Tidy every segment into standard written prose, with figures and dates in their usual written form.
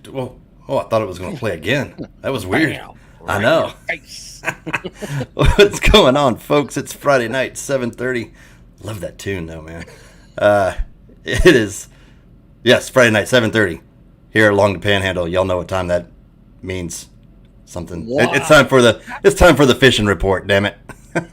Well, I thought it was going to play again. That was weird. Bam, I right know. in your face. What's going on, folks? It's Friday night, 7:30. Love that tune, though, man. It is, yes, Friday night, 7:30. Here along the Panhandle. Y'all know what time that means. Something. Wow. It's time for the fishing report. Damn it.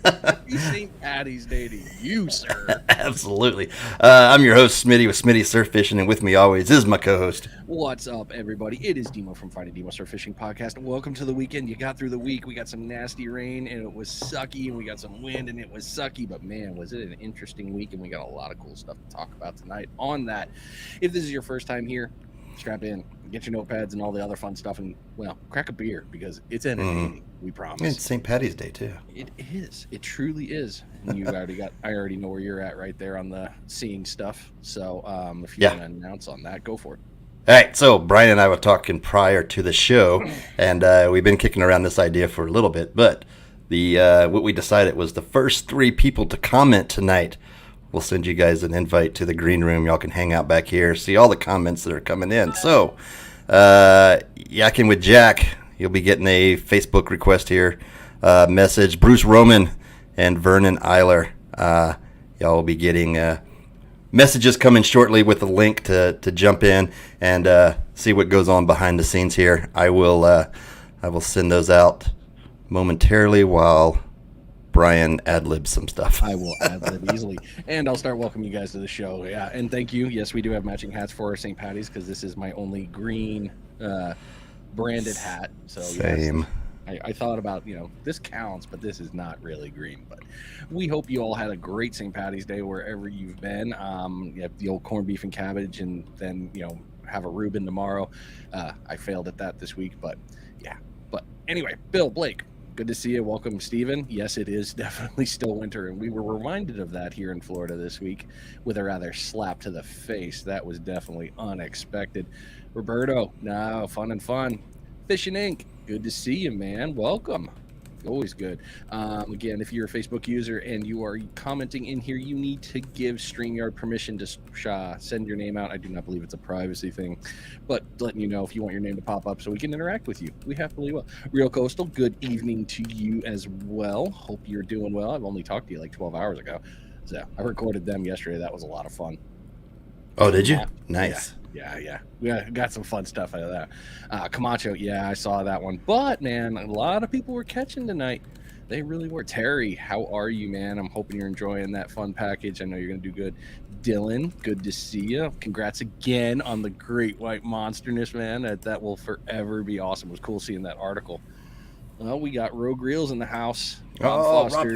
Happy St. Patty's Day to you, sir. Absolutely. I'm your host, Smitty, with Smitty Surf Fishing, and with me always is my co-host. What's up, everybody? It is Demo from Friday Demo Surf Fishing Podcast. Welcome to the weekend. You got through the week. We got some nasty rain, and it was sucky, and we got some wind, and it was sucky. But, man, was it an interesting week, and we got a lot of cool stuff to talk about tonight on that. If this is your first time here, strap in, get your notepads and all the other fun stuff, and, well, crack a beer because it's entertaining. We promise. It's St. Patty's Day, too. It is. It truly is. And I already know where you're at right there on the seeing stuff. So if you want to announce on that, go for it. All right. So Brian and I were talking prior to the show, and we've been kicking around this idea for a little bit. But what we decided was the first 3 people to comment tonight, we'll send you guys an invite to the green room. Y'all can hang out back here, see all the comments that are coming in. So, Yakking with Jack, you'll be getting a Facebook request here. Message. Bruce Roman and Vernon Eiler. Y'all will be getting messages coming shortly with a link to jump in and see what goes on behind the scenes here. I will send those out momentarily while Brian ad-libs some stuff. I will ad-lib easily. And I'll start welcoming you guys to the show. Yeah, and thank you. Yes, we do have matching hats for St. Patty's because this is my only green branded hat. So same. Yes, I thought about, this counts, but this is not really green. But we hope you all had a great St. Patty's Day wherever you've been. You have the old corned beef and cabbage, and then, have a Reuben tomorrow. I failed at that this week, but yeah. But anyway, Bill, Blake, good to see you. Welcome, Stephen. Yes, it is definitely still winter, and we were reminded of that here in Florida this week with a rather slap to the face. That was definitely unexpected. Roberto, no, fun. Fishing Inc., good to see you, man. Welcome. Always good. Again, if you're a Facebook user and you are commenting in here, you need to give StreamYard permission to send your name out. I do not believe it's a privacy thing, but letting you know if you want your name to pop up so we can interact with you. We happily will. Real Coastal, good evening to you as well. Hope you're doing well. I've only talked to you like 12 hours ago. So I recorded them yesterday. That was a lot of fun. Oh, did you? Nice. Yeah. We got some fun stuff out of that. Camacho, yeah, I saw that one. But, man, a lot of people were catching tonight. They really were. Terry, how are you, man? I'm hoping you're enjoying that fun package. I know you're going to do good. Dylan, good to see you. Congrats again on the great white monsterness, man. That will forever be awesome. It was cool seeing that article. Well, we got Rogue Reels in the house. Rob Foster.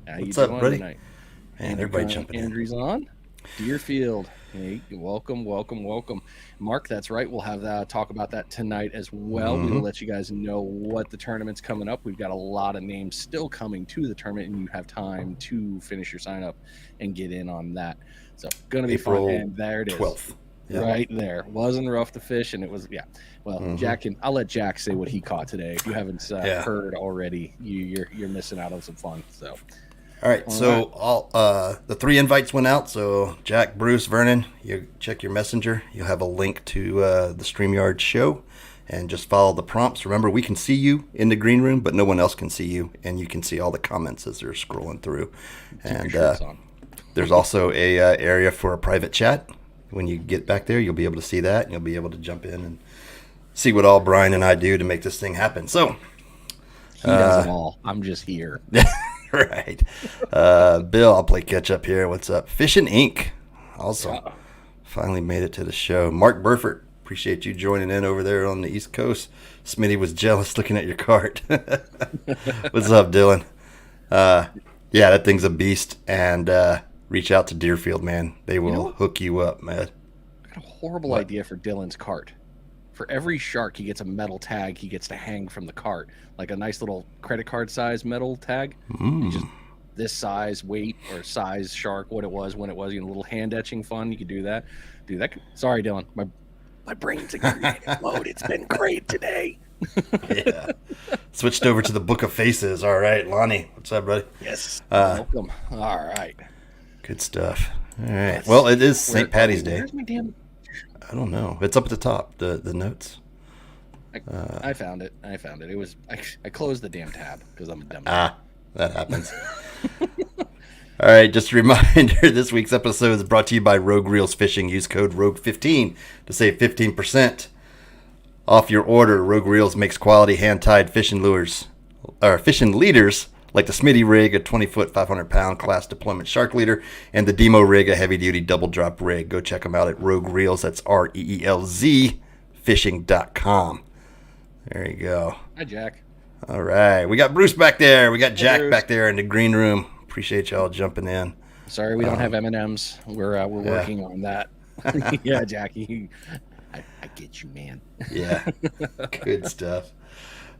How What's you up, doing buddy? tonight? Man, everybody jumping in. Andrew's on. Deerfield. Hey, welcome. Mark, that's right. We'll have that talk about that tonight as well. Mm-hmm. We will let you guys know what the tournament's coming up. We've got a lot of names still coming to the tournament, and you have time to finish your sign up and get in on that. So, going to be April fun. And there it is. 12th. Yep. Right there. Wasn't rough to fish, and it was, yeah. Well, Jack, I'll let Jack say what he caught today. If you haven't heard already, you're missing out on some fun. So. All right, all the 3 invites went out. So Jack, Bruce, Vernon, you check your messenger. You'll have a link to the StreamYard show, and just follow the prompts. Remember, we can see you in the green room, but no one else can see you, and you can see all the comments as they're scrolling through. And there's also a area for a private chat. When you get back there, you'll be able to see that, and you'll be able to jump in and see what all Brian and I do to make this thing happen. So he does it all. I'm just here. Right. Bill, I'll play catch up here. What's up? Fishing Inc. Also finally made it to the show. Mark Burford, appreciate you joining in over there on the East Coast. Smitty was jealous looking at your cart. What's up, Dylan? Yeah, that thing's a beast. And reach out to Deerfield, man. They will hook you up, man. I got a horrible idea for Dylan's cart. For every shark, he gets a metal tag he gets to hang from the cart, like a nice little credit card size metal tag. Just this size, weight, or size shark, what it was, when it was, a little hand etching fun. You could do that. Sorry, Dylan. My brain's in creative mode. It's been great today. Yeah. Switched over to the Book of Faces. All right, Lonnie. What's up, buddy? Yes. Welcome. All right. Good stuff. All right. Well, it is St. Patty's Day. Where's my damn... I don't know. It's up at the top. The notes. I found it. It was I closed the damn tab because I'm a dumb. That happens. All right, just a reminder, this week's episode is brought to you by Rogue Reels Fishing. Use code ROGUE15 to save 15% off your order. Rogue Reels makes quality hand-tied fishing leaders like the Smitty rig, a 20-foot, 500-pound class deployment shark leader, and the Demo rig, a heavy-duty double-drop rig. Go check them out at Rogue Reels. That's REELZ fishing.com. There you go. Hi, Jack. All right. We got Bruce back there. We got Jack back there in the green room. Appreciate y'all jumping in. Sorry we don't have M&Ms. We're working on that. Yeah, Jackie. I get you, man. Yeah. Good stuff.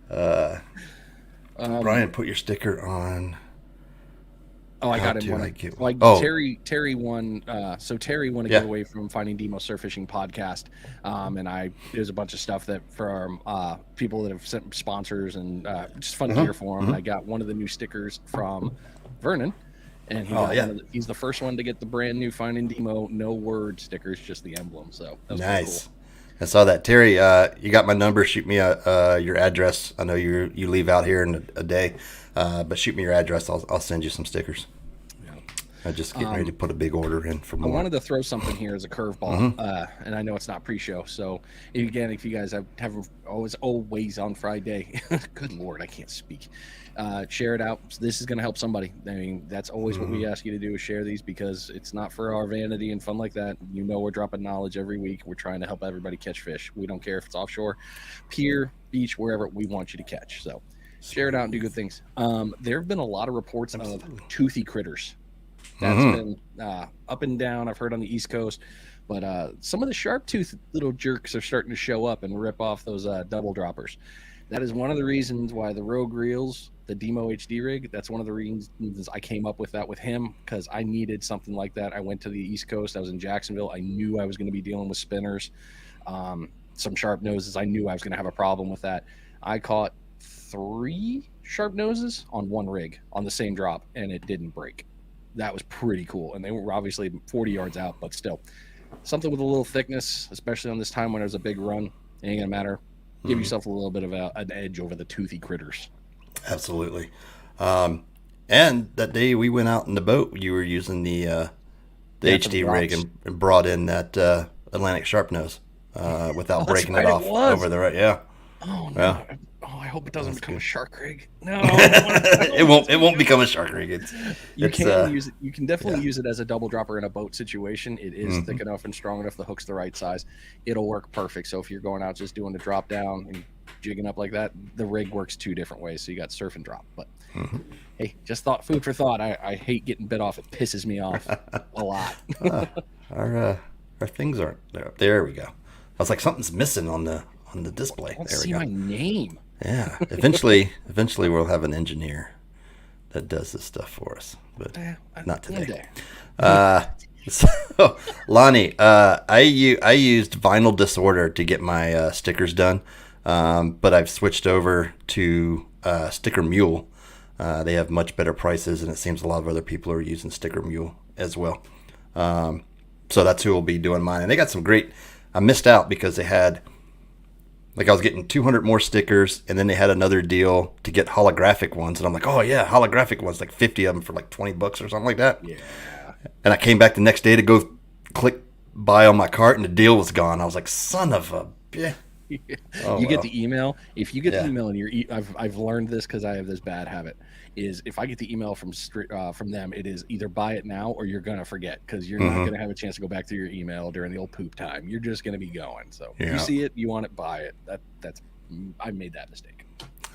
Brian, put your sticker on. Oh, I got him one. Terry won. So Terry won a giveaway from Finding Demo Surf Fishing podcast, and there's a bunch of stuff that for people that have sent sponsors and just fun gear for him. I got one of the new stickers from Vernon, and he's the first one to get the brand new Finding Demo no word stickers, just the emblem. So that was nice. Cool. I saw that. Terry, you got my number. Shoot me your address. I know you leave out here in a day, but shoot me your address. I'll send you some stickers. Yeah. I'm just getting ready to put a big order in for more. I wanted to throw something here as a curveball, and I know it's not pre-show. So again, if you guys have always on Friday, good Lord, I can't speak. Share it out. This is going to help somebody. I mean, that's always what we ask you to do, is share these, because it's not for our vanity and fun like that. You know, we're dropping knowledge every week. We're trying to help everybody catch fish. We don't care if it's offshore, pier, beach, wherever. We want you to catch. So share it out and do good things. There have been a lot of reports of toothy critters. That's been up and down. I've heard on the East Coast, but some of the sharp tooth little jerks are starting to show up and rip off those double droppers. That is one of the reasons why the Rogue Reels, the Demo HD rig, that's one of the reasons I came up with that with him, because I needed something like that. I went to the East Coast. I was in Jacksonville. I knew I was going to be dealing with spinners, some sharp noses. I knew I was going to have a problem with that. I caught 3 sharp noses on one rig on the same drop, and it didn't break. That was pretty cool. And they were obviously 40 yards out, but still. Something with a little thickness, especially on this time when there's a big run, it ain't going to matter. Give yourself a little bit of an edge over the toothy critters. Absolutely. And that day we went out in the boat, you were using the HD rig and brought in that Atlantic sharp nose without breaking it off over the right. Yeah. Oh no! Yeah. Oh, I hope it doesn't become a shark rig. No, it won't become a shark rig. You can use it. You can definitely use it as a double dropper in a boat situation. It is thick enough and strong enough. The hook's the right size. It'll work perfect. So if you're going out just doing the drop down and jigging up like that, the rig works 2 different ways. So you got surf and drop. But hey, just food for thought. I hate getting bit off. It pisses me off a lot. Our things aren't there. There we go. I was like, something's missing on the display. I don't see my name. Yeah. Eventually we'll have an engineer that does this stuff for us, but not today. So Lonnie, I used Vinyl Disorder to get my stickers done, but I've switched over to Sticker Mule. They have much better prices, and it seems a lot of other people are using Sticker Mule as well. So that's who will be doing mine. And they got some great. I missed out because they had, like, I was getting 200 more stickers, and then they had another deal to get holographic ones. And I'm like, oh, yeah, holographic ones, like 50 of them for like $20 or something like that. Yeah. And I came back the next day to go click buy on my cart, and the deal was gone. I was like, son of a bitch. Yeah. Get the email. If you get the email and I've learned this because I have this bad habit, is if I get the email from them, it is either buy it now or you're gonna forget, because you're not gonna have a chance to go back through your email during the old poop time. You're just gonna be going. So if you see it, you want it, buy it. That's I made that mistake.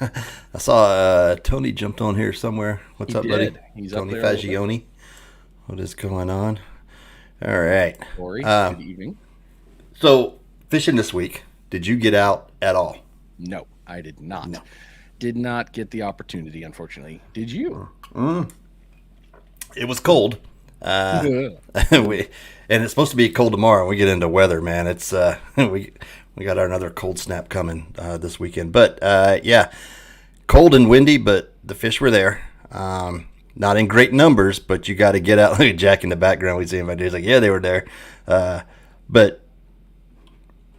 I saw Tony jumped on here somewhere. What's up, buddy? He's Tony up there. Fagioni. What is going on? All right. Corey, good evening. So fishing this week. Did you get out at all? No, I did not. No. Did not get the opportunity, unfortunately. Did you? It was cold. And it's supposed to be cold tomorrow. We get into weather, man. It's we got another cold snap coming this weekend. But yeah, cold and windy, but the fish were there. Not in great numbers, but you got to get out. Look at Jack in the background. We see him. He's like, yeah, they were there. But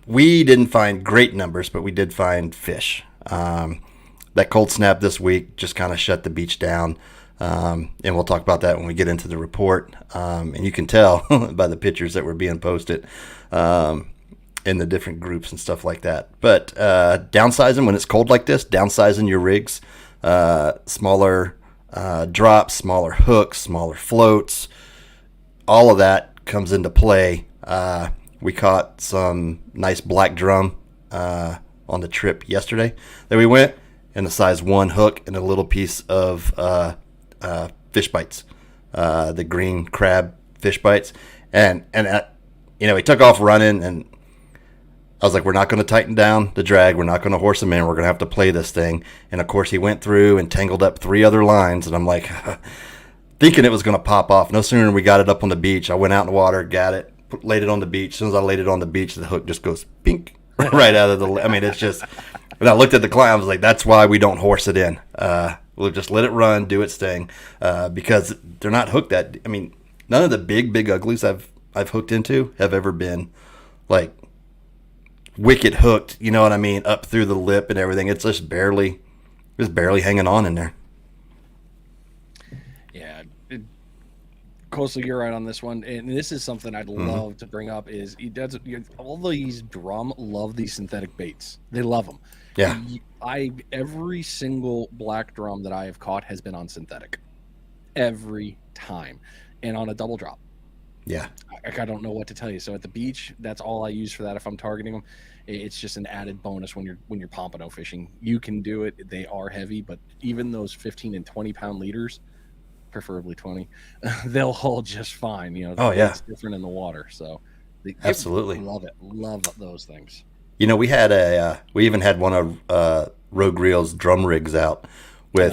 we didn't find great numbers, but we did find fish. That cold snap this week just kind of shut the beach down. And we'll talk about that when we get into the report. And you can tell by the pictures that were being posted in the different groups and stuff like that. But downsizing when it's cold like this, downsizing your rigs, smaller drops, smaller hooks, smaller floats, all of that comes into play. We caught some nice black drum on the trip yesterday that we went, and the size 1 hook and a little piece of fish bites, the green crab fish bites, and he took off running, and I was like, we're not going to tighten down the drag, we're not going to horse him in, we're going to have to play this thing. And of course he went through and tangled up 3 other lines, and I'm like thinking it was going to pop off. No sooner than we got it up on the beach, I went out in the water, got it, laid it on the beach. As soon as I laid it on the beach, the hook just goes pink right out of the, I mean, it's just, and I looked at the client, I was like, that's why we don't horse it in. We'll just let it run, do its thing, because they're not hooked that, I mean, none of the big uglies I've hooked into have ever been like wicked hooked, you know what I mean, up through the lip and everything. It's just barely hanging on in there. Yeah, Coastal, you're right on this one, and this is something I'd love to bring up. Is all these drum love these synthetic baits. They love them. Yeah, every single black drum that I have caught has been on synthetic, every time, and on a double drop. Yeah, I don't know what to tell you. So at the beach, that's all I use for that. If I'm targeting them, it's just an added bonus when you're pompano fishing. You can do it. They are heavy, but even those 15 and 20 pound leaders, preferably 20, they'll hold just fine. Oh yeah, it's different in the water. So absolutely love it. Love those things. We had we even had one of Rogue Reel's drum rigs out with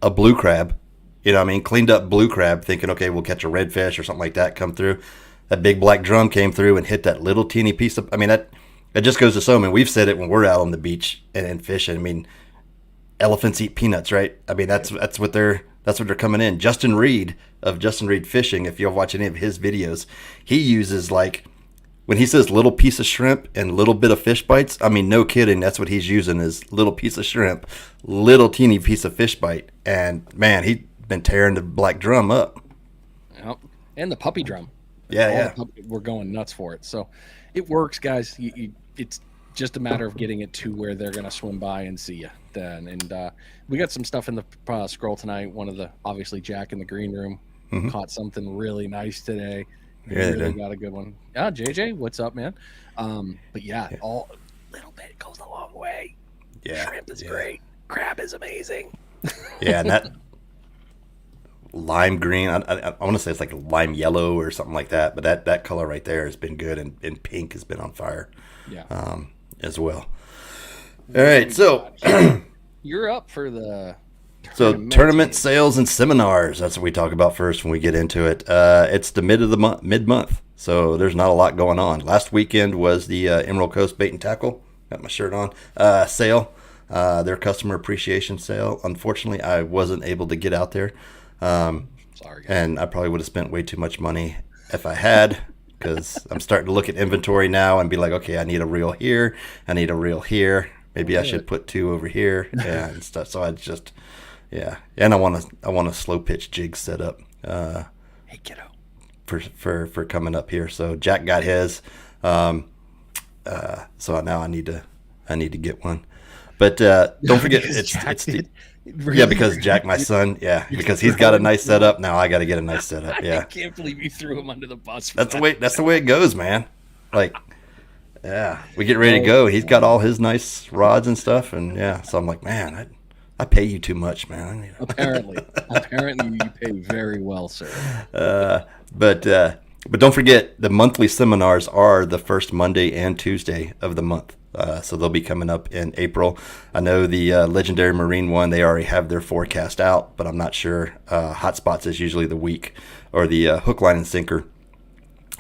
a blue crab. Cleaned up blue crab, thinking, okay, we'll catch a redfish or something like that, come through. That big black drum came through and hit that little teeny piece of, that just goes to show, we've said it when we're out on the beach and fishing. Elephants eat peanuts, right? That's what they're coming in. Justin Reed of Justin Reed Fishing, if you'll watch any of his videos, he uses, like, when he says little piece of shrimp and little bit of fish bites, no kidding, that's what he's using, is little piece of shrimp, little teeny piece of fish bite. And man, been tearing the black drum up. Yep. And the puppy drum. We're going nuts for it. So it works, guys. It's just a matter of getting it to where they're going to swim by and see you then. And we got some stuff in the scroll tonight. One of the, obviously, Jack in the green room caught something really nice today. Really got a good one. Yeah, JJ, what's up, man? But all little bit goes a long way. Yeah. Shrimp is great. Crab is amazing. Yeah, and that lime green, I want to say it's like lime yellow or something like that, but that color right there has been good, and pink has been on fire as well. All right, so you're up for the tournament sales and seminars. That's what we talk about first when we get into it. It's the mid-month, so there's not a lot going on. Last weekend was the Emerald Coast Bait and Tackle, got my shirt on, sale, their customer appreciation sale. Unfortunately, I wasn't able to get out there. Sorry, guys. And I probably would have spent way too much money if I had, because I'm starting to look at inventory now and be like, okay, I need a reel here, I need a reel here, maybe I should put 2 over here, and stuff. So I just, and I want a slow pitch jig set up. Hey, kiddo. For coming up here. So Jack got his, so now I need to get one. But don't forget, because Jack, my son, because he's got a nice setup. Now I got to get a nice setup. Yeah, I can't believe you threw him under the bus. That's the way it goes, man. Like, we get ready to go. He's got all his nice rods and stuff, and so I'm like, man, I pay you too much, man. Apparently you pay very well, sir. But don't forget, the monthly seminars are the first Monday and Tuesday of the month. So they'll be coming up in April. I know the Legendary Marine one, they already have their forecast out, but I'm not sure. Hotspots is usually the week, or the hook, line, and sinker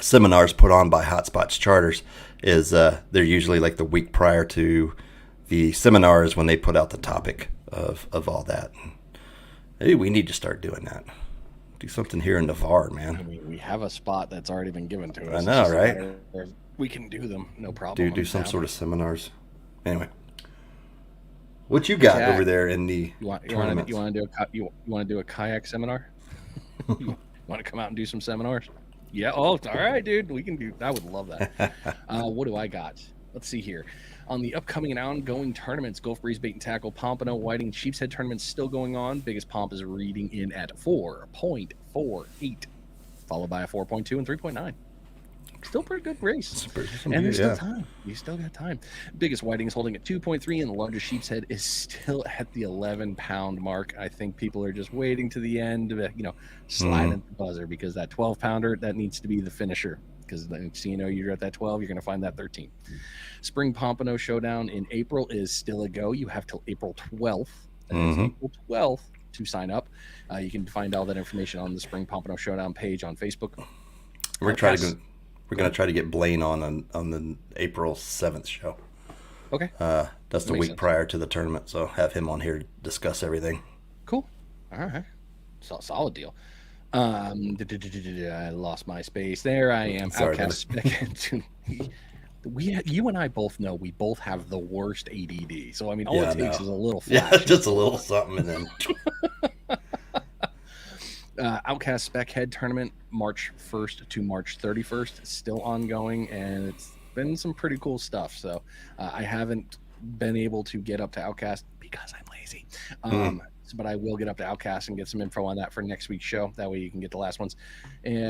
seminars put on by Hotspots Charters is they're usually like the week prior to the seminars when they put out the topic of all that. Maybe we need to start doing that. Do something here in Navarre, man. We have a spot that's already been given to us. I know, right? We can do them, no problem. Do some sort of seminars. Anyway, what you got over there in the tournaments? You want to do a kayak seminar? You want to come out and do some seminars? Yeah. Oh, all right, dude. We can do. I would love that. What do I got? Let's see here. On the upcoming and ongoing tournaments, Gulf Breeze Bait and Tackle, Pompano, Whiting, Sheep's Head tournaments still going on. Biggest pomp is reading in at 4.48, followed by a 4.2 and 3.9. Still pretty good race. And there's still time. You still got time. Biggest whiting is holding at 2.3, and the largest sheep's head is still at the 11-pound mark. I think people are just waiting to the end to, slide in the buzzer, because that 12-pounder, that needs to be the finisher. Because you're at that 12, you're going to find that 13. Spring Pompano Showdown in April is still a go. You have till April 12th. That is April 12th to sign up. You can find all that information on the Spring Pompano Showdown page on Facebook. We're going to try to get Blaine on the April 7th show. Okay. That's the week prior to the tournament, so have him on here to discuss everything. Cool. All right. Solid deal. I lost my space. There I am. Sorry, Outcast. You and I both know we both have the worst ADD. So, all it takes is a little flash. Yeah, just a little something, and then... Outcast Spec Head Tournament, March 1st to March 31st, still ongoing, and it's been some pretty cool stuff. So I haven't been able to get up to Outcast because I'm lazy. But I will get up to Outcast and get some info on that for next week's show. That way you can get the last ones.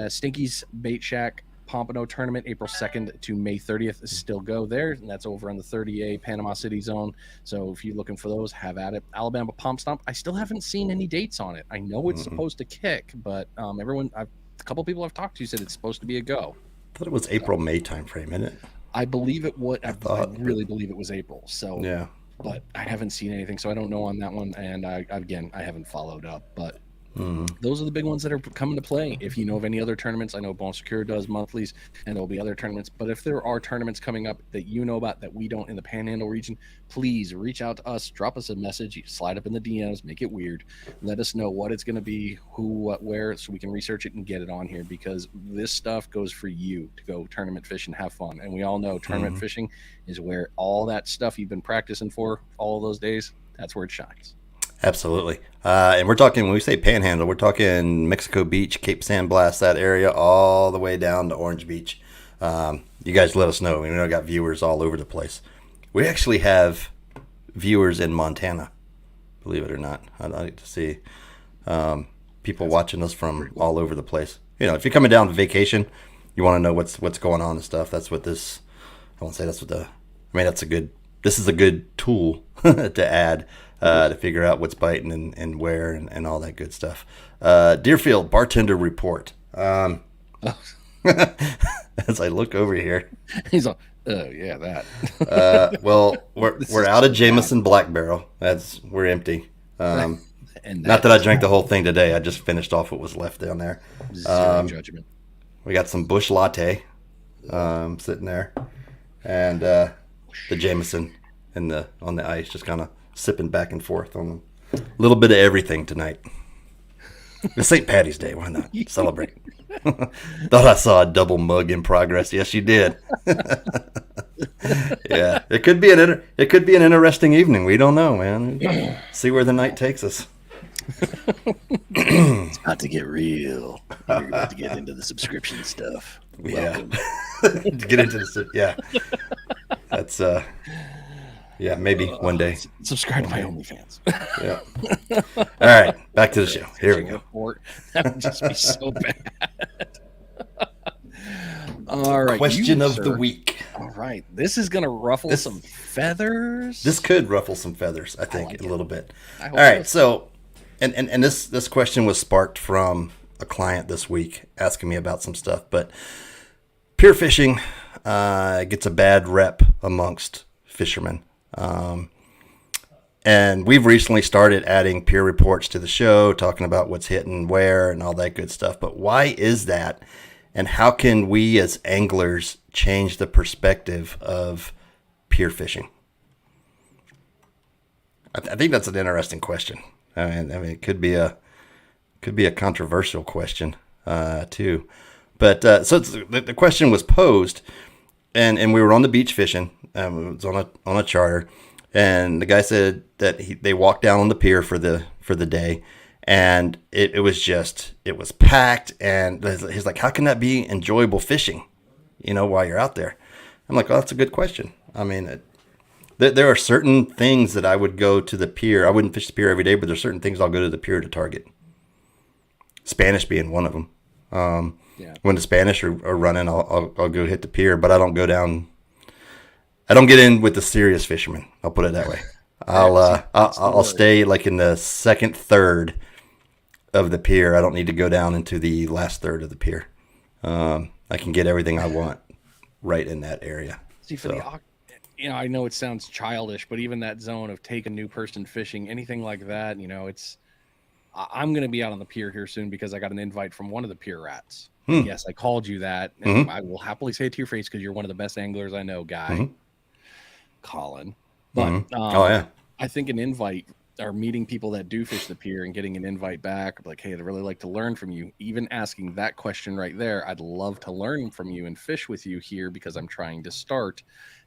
Stinky's Bait Shack Pompano Tournament, April 2nd to May 30th, still go there, and that's over on the 30A Panama City zone. So if you're looking for those, have at it. Alabama Pomp Stomp, I still haven't seen any dates on it. I know it's supposed to kick, but a couple people I've talked to said it's supposed to be a go. I thought it was April-May timeframe, isn't it? I believe it would. I really believe it was April. So yeah, but I haven't seen anything, so I don't know on that one. And I haven't followed up, but. Those are the big ones that are coming to play. If you know of any other tournaments, I know Bon Secure does monthlies, and there'll be other tournaments. But if there are tournaments coming up that you know about that we don't in the Panhandle region, please reach out to us, drop us a message, slide up in the DMs, make it weird. Let us know what it's going to be, who, what, where, so we can research it and get it on here, because this stuff goes for you to go tournament fish and have fun. And we all know tournament fishing is where all that stuff you've been practicing for all those days, that's where it shines. Absolutely. And we're talking, when we say Panhandle, we're talking Mexico Beach, Cape San Blas, that area, all the way down to Orange Beach. You guys let us know. We got viewers all over the place. We actually have viewers in Montana, believe it or not. I'd like to see people watching us from all over the place. If you're coming down on vacation, you want to know what's going on and stuff. That's what this, I won't say that's what this is a good tool to add. To figure out what's biting and where and all that good stuff. Deerfield Bartender Report. As I look over here. He's like, oh, yeah, that. Well, we're out of Jameson Black Barrel. We're empty. And not that I drank the whole thing today. I just finished off what was left down there. Zero judgment. We got some Bush Latte sitting there. And the Jameson on the ice, just kind of sipping back and forth on a little bit of everything tonight. It's St. Patty's Day. Why not celebrate? Thought I saw a double mug in progress. Yes, you did. Yeah, it could be an interesting evening. We don't know, man. See where the night takes us. It's about to get real. We're about to get into the subscription stuff. Welcome. Yeah. To get into the that's yeah, maybe one day. Subscribe to my OnlyFans. Yeah. All right, back to the show. Here we go. That would just be so bad. All right. Question of the week. All right. This is going to ruffle some feathers. This could ruffle some feathers, I think, a little bit. All right. So, and this question was sparked from a client this week asking me about some stuff, but pier fishing gets a bad rep amongst fishermen. And we've recently started adding peer reports to the show, talking about what's hitting where and all that good stuff. But why is that? And how can we as anglers change the perspective of pier fishing? I think that's an interesting question. I mean, it could be a controversial question too. But so the question was posed: and we were on the beach fishing. It was on a charter, and the guy said that they walked down on the pier for the day, and it was packed, and he's like, how can that be enjoyable fishing, while you're out there? I'm like, well, that's a good question. I mean, there are certain things that I would go to the pier. I wouldn't fish the pier every day, but there's certain things I'll go to the pier to target. Spanish being one of them. When the Spanish are running, I'll go hit the pier, but I don't go down. I don't get in with the serious fishermen. I'll put it that way. I'll stay like in the second third of the pier. I don't need to go down into the last third of the pier. I can get everything I want right in that area. See, for I know it sounds childish, but even that zone of take a new person fishing, anything like that, I'm going to be out on the pier here soon because I got an invite from one of the pier rats. Yes, I called you that, and I will happily say it to your face because you're one of the best anglers I know, guy, Colin. But I think an invite or meeting people that do fish the pier and getting an invite back, like, hey, I'd really like to learn from you. Even asking that question right there, I'd love to learn from you and fish with you here because I'm trying to start,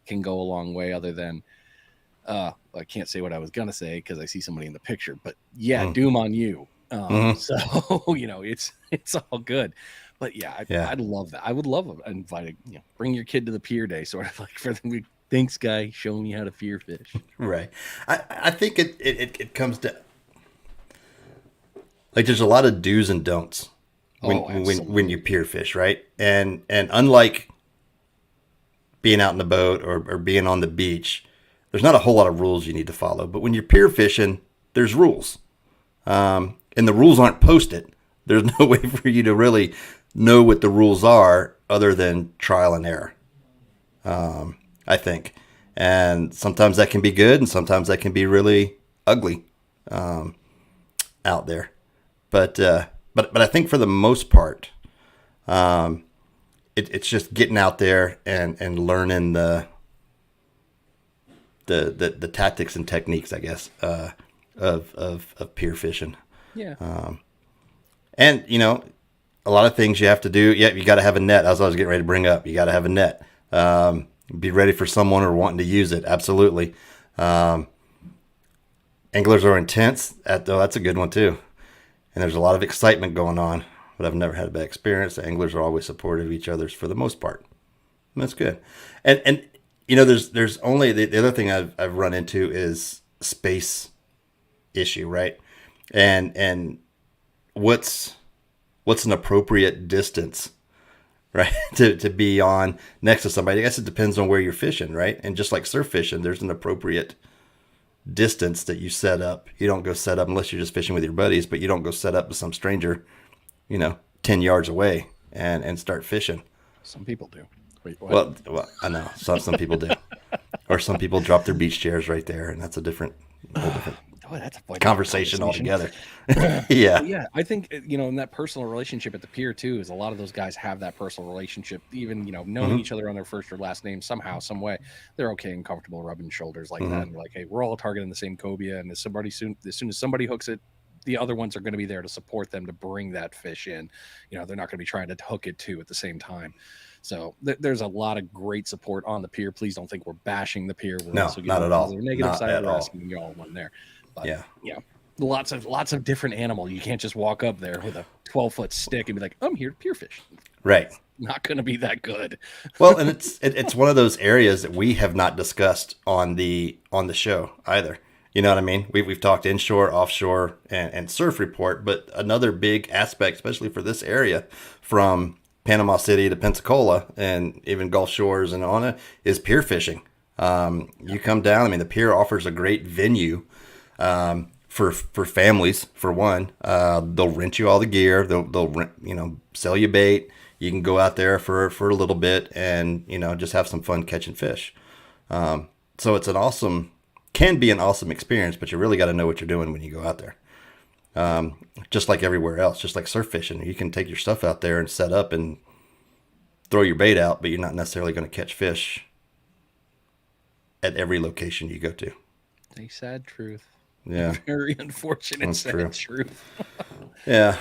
can go a long way. Other than, I can't say what I was gonna say because I see somebody in the picture. But yeah, doom on you. So it's all good. But I'd love that. I would love inviting, bring your kid to the pier day, sort of like for the thanks, guy, show me how to pier fish. Right. I think it comes to like there's a lot of do's and don'ts when you pier fish, right? And unlike being out in the boat or being on the beach, there's not a whole lot of rules you need to follow. But when you're pier fishing, there's rules, and the rules aren't posted. There's no way for you to really know what the rules are other than trial and error. I think, and sometimes that can be good, and sometimes that can be really ugly out there. But I think for the most part, it's just getting out there and learning the tactics and techniques, I guess, of pier fishing. Yeah. And a lot of things you have to do. Yeah, you got to have a net. As I was getting ready to bring up, you got to have a net. Be ready for someone or wanting to use it. Absolutely. Anglers are intense. That's a good one too. And there's a lot of excitement going on, but I've never had a bad experience. The anglers are always supportive of each other's for the most part. And that's good. And there's only the other thing I've run into is space issue, right? And what's an appropriate distance, right? to be on next to somebody. I guess it depends on where you're fishing, right? And just like surf fishing, there's an appropriate distance that you set up. You don't go set up unless you're just fishing with your buddies, but you don't go set up with some stranger, 10 yards away and start fishing. Some people do. Wait, what? Well, I know some people do, or some people drop their beach chairs right there, and that's a whole different that's a conversation altogether. Yeah. I think in that personal relationship at the pier too is a lot of those guys have that personal relationship, even knowing each other on their first or last name somehow, some way. They're okay and comfortable rubbing shoulders like that, and like, hey, we're all targeting the same cobia, and as soon as somebody hooks it, the other ones are going to be there to support them to bring that fish in. They're not going to be trying to hook it too at the same time. So there's a lot of great support on the pier. Please don't think we're bashing the pier. We're no, not at all. Negative not side at of all. asking you all one there. But, yeah. Lots of different animal. You can't just walk up there with a 12-foot stick and be like, I'm here to pier fish. Right. Not going to be that good. Well, and it's one of those areas that we have not discussed on the show either. You know what I mean? We've talked inshore, offshore, and surf report, but another big aspect, especially for this area, from Panama City to Pensacola and even Gulf Shores and on it, is pier fishing. You come down. I mean, the pier offers a great venue for families. For one, they'll rent you all the gear. They'll rent, sell you bait. You can go out there for a little bit and just have some fun catching fish. So it's can be an awesome experience, but you really got to know what you're doing when you go out there. Just like everywhere else, just like surf fishing, you can take your stuff out there and set up and throw your bait out, but you're not necessarily going to catch fish at every location you go to. A sad truth. Yeah. Very unfortunate. That's sad truth. Yeah.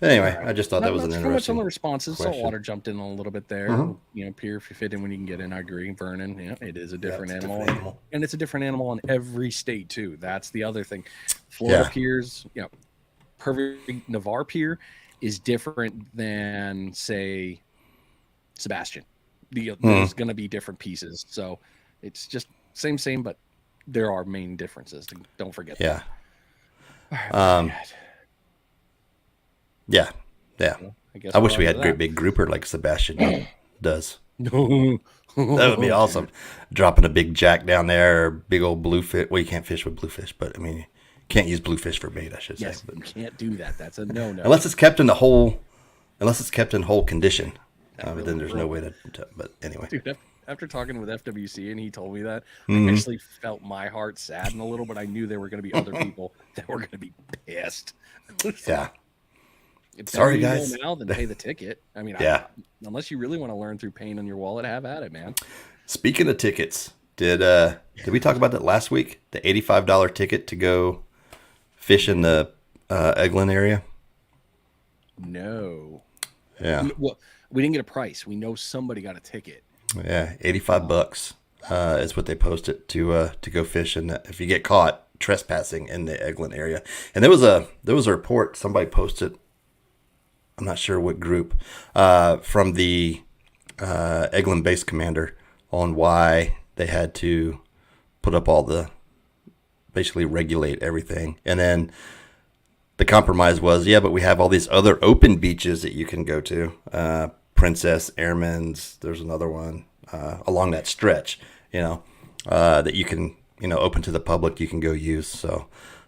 Anyway, All right. I just thought that was an Not too much on interesting the responses. question. Saltwater jumped in a little bit there. Mhm. You know, pier, if you fit in when you can get in, I agree. Vernon, yeah, it is a different it's a animal. different animal. And it's a different animal in every state, too. That's the other thing. Florida piers, you know, perfect Navarre pier is different than, say, Sebastian. There's going to be different pieces. So it's just same, but there are main differences. Don't forget Yeah. that. Yeah. Well, I wish we had great big grouper like Sebastian does. No. That would be awesome. Dropping a big jack down there, or big old bluefish. Well, you can't fish with bluefish, but I mean, you can't use bluefish for bait, I should say. Yes, But you can't do that. That's a no-no. unless it's kept in whole condition. But then there's no way to. But anyway. Dude, after talking with FWC and he told me that, Mhm. I actually felt my heart sadden a little, but I knew there were going to be other people that were going to be pissed. Yeah. If Sorry, you know guys. now, then pay the ticket. I mean, Yeah. unless you really want to learn through pain on your wallet, have at it, man. Speaking of tickets, did we talk about that last week? The $85 ticket to go fish in the Eglin area? No. Yeah. Well, we didn't get a price. We know somebody got a ticket. Yeah, $85 is what they posted to go fish, and if you get caught trespassing in the Eglin area, and there was a report somebody posted. I'm not sure what group from the Eglin base commander on why they had to put up all the basically regulate everything, and then the compromise was, yeah, but we have all these other open beaches that you can go to. Princess, Airman's, there's another one along that stretch, that you can, open to the public, you can go use. So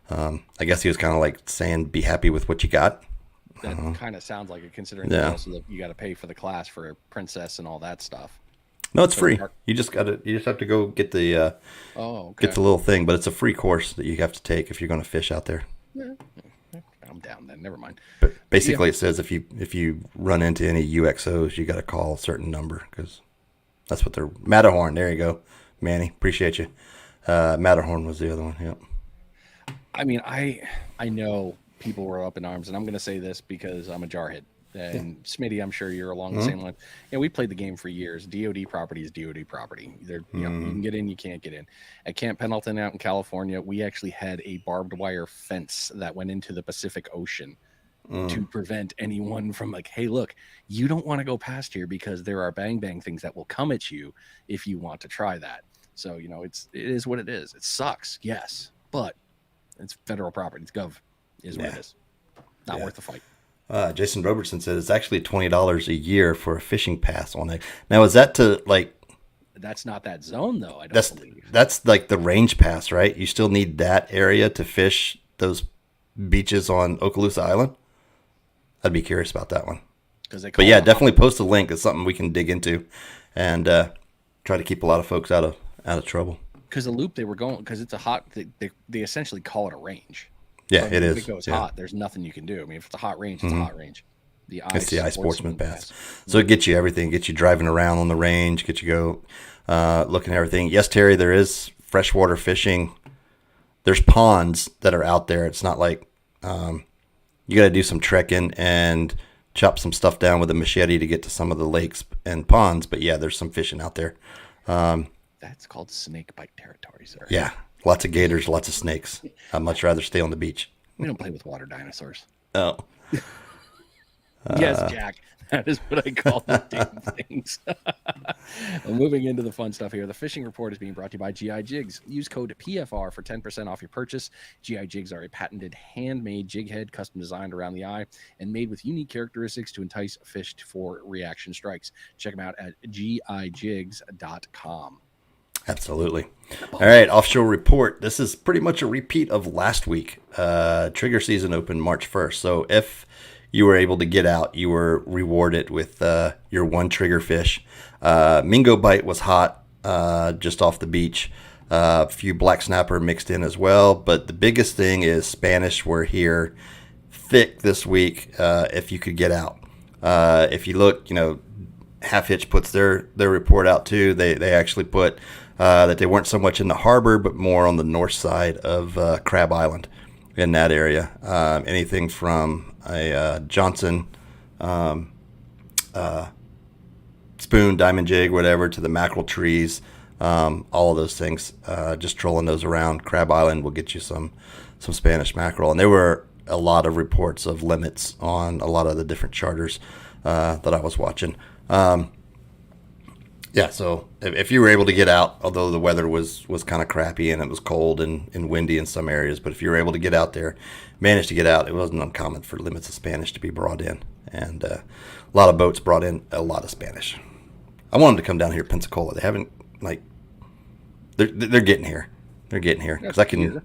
I guess he was kind of like saying, be happy with what you got. That kind of sounds like it, considering Yeah. also you got to pay for the class for a princess and all that stuff. No, it's free. You just have to go get the Okay. get the little thing, but it's a free course that you have to take if you're going to fish out there. I'm down then. Never mind. But basically, it says if you run into any UXOs, you got to call a certain number because that's what they're Matterhorn. There you go, Manny. Appreciate you. Matterhorn was the other one. Yep. I mean, I know people were up in arms, and I'm going to say this because I'm a jarhead. And Smitty, I'm sure you're along the same line. Yeah, we played the game for years. DoD property is DoD property. You can get in, you can't get in. At Camp Pendleton out in California, we actually had a barbed wire fence that went into the Pacific Ocean to prevent anyone from like, hey, look, you don't want to go past here because there are bang bang things that will come at you if you want to try that. So it is what it is. It sucks, yes, but it's federal property. It's gov, is what it is. Not worth the fight. Jason Robertson said it's actually $20 a year for a fishing pass on it. Now, is that to like? That's not that zone, though. I don't believe that's like the range pass, right? You still need that area to fish those beaches on Okaloosa Island. I'd be curious about that one. But yeah, definitely post a link. It's something we can dig into, and try to keep a lot of folks out of trouble. Because the loop they were going, because it's a hot. They essentially call it a range. Yeah, it is. If it goes hot, there's nothing you can do. I mean, if it's a hot range, it's a hot range. It's the iSportsman Pass. So it gets you everything. Get you driving around on the range. Get you go looking at everything. Yes, Terry, there is freshwater fishing. There's ponds that are out there. It's not like you got to do some trekking and chop some stuff down with a machete to get to some of the lakes and ponds. But yeah, there's some fishing out there. That's called snake bite territory, sir. Yeah, lots of gators, lots of snakes. I'd much rather stay on the beach. We don't play with water dinosaurs. Oh. Yes, Jack. That is what I call the damn things. Well, moving into the fun stuff here, the fishing report is being brought to you by GI Jigs. Use code PFR for 10% off your purchase. GI Jigs are a patented handmade jig head, custom designed around the eye and made with unique characteristics to entice fish for reaction strikes. Check them out at gijigs.com. Absolutely. All right, offshore report. This is pretty much a repeat of last week. Trigger season opened March 1st. So if you were able to get out, you were rewarded with your one trigger fish. Mingo bite was hot just off the beach. A few black snapper mixed in as well. But the biggest thing is Spanish were here thick this week if you could get out. If you look, Half Hitch puts their report out too. They actually put that they weren't so much in the harbor, but more on the north side of Crab Island in that area. Anything from a Johnson spoon, diamond jig, whatever, to the mackerel trees, all of those things. Just trolling those around. Crab Island will get you some Spanish mackerel. And there were a lot of reports of limits on a lot of the different charters that I was watching. Yeah, so if you were able to get out, although the weather was kind of crappy and it was cold and windy in some areas, but if you were able to get out there, managed to get out, it wasn't uncommon for limits of Spanish to be brought in. And a lot of boats brought in a lot of Spanish. I want them to come down here to Pensacola. They haven't, like, they're getting here. They're getting here. Because I can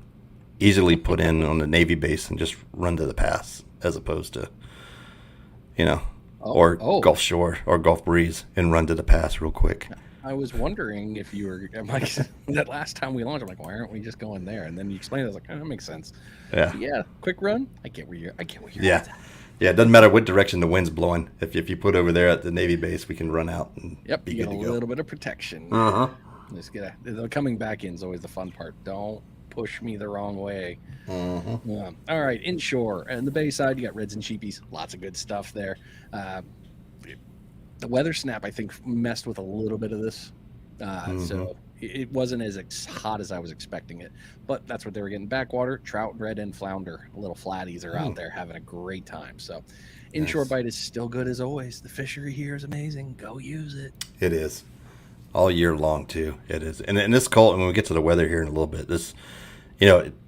easily put in on the Navy base and just run to the pass as opposed to, Gulf Shore or Gulf Breeze and run to the pass real quick. I was wondering if you were, like, that last time we launched, I'm like, why aren't we just going there? And then you explained it, I was like, oh, that makes sense. Yeah, quick run. I get where you're at. Yeah, it doesn't matter what direction the wind's blowing. If you put over there at the Navy base, we can run out and be good to go. You get a little bit of protection. Just the coming back in is always the fun part. Don't push me the wrong way. Yeah. All right, inshore. And the bay side, you got reds and sheepies. Lots of good stuff there. The weather snap, I think, messed with a little bit of this. So it wasn't as hot as I was expecting it. But that's what they were getting. Backwater, trout, red, and flounder. Little flatties are out there having a great time. So inshore bite is still good as always. The fishery here is amazing. Go use it. It is. All year long, too. It is. And this cold, when we get to the weather here in a little bit,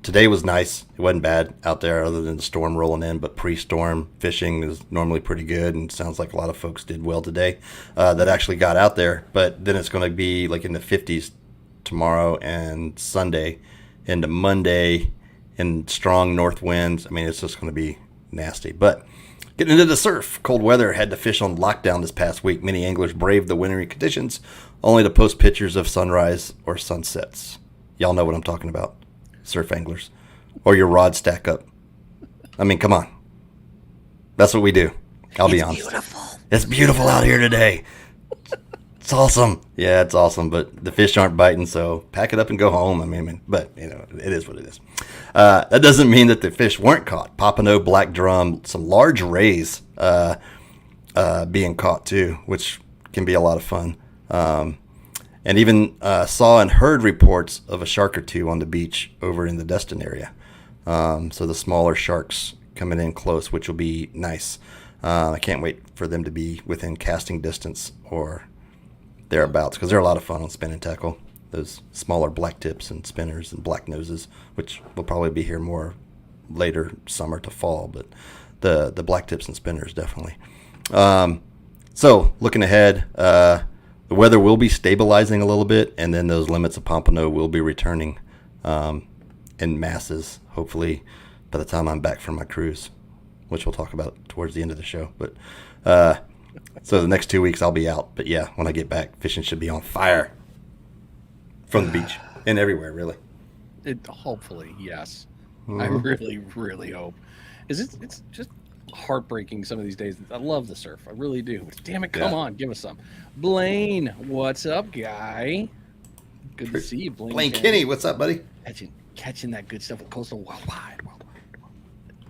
today was nice. It wasn't bad out there other than the storm rolling in, but pre-storm fishing is normally pretty good, and sounds like a lot of folks did well today that actually got out there. But then it's going to be like in the 50s tomorrow and Sunday into Monday and strong north winds. I mean, it's just going to be nasty. But getting into the surf, cold weather had to fish on lockdown this past week. Many anglers braved the wintry conditions only to post pictures of sunrise or sunsets. Y'all know what I'm talking about. Surf anglers, or your rod stack up. I mean, come on. That's what we do. I'll be honest. Beautiful. It's beautiful out here today. It's awesome. Yeah, it's awesome, but the fish aren't biting, so pack it up and go home. I mean, but it is what it is. That doesn't mean that the fish weren't caught. Pompano, black drum, some large rays being caught too, which can be a lot of fun. And even saw and heard reports of a shark or two on the beach over in the Destin area. So the smaller sharks coming in close, which will be nice. I can't wait for them to be within casting distance or thereabouts, because they're a lot of fun on spin and tackle. Those smaller black tips and spinners and black noses, which will probably be here more later summer to fall, but the black tips and spinners definitely. So looking ahead, the weather will be stabilizing a little bit, and then those limits of pompano will be returning in masses, hopefully by the time I'm back from my cruise, which we'll talk about towards the end of the show. But so the next 2 weeks I'll be out. But yeah, when I get back, fishing should be on fire from the beach and everywhere, really. Hopefully, yes. I really, really hope. It's just heartbreaking some of these days. I love the surf. I really do. Damn it, come on, give us some. Blaine, what's up, guy? Good to see you, Blaine. Blaine Kinney, what's up, buddy? Catching that good stuff with Coastal Worldwide.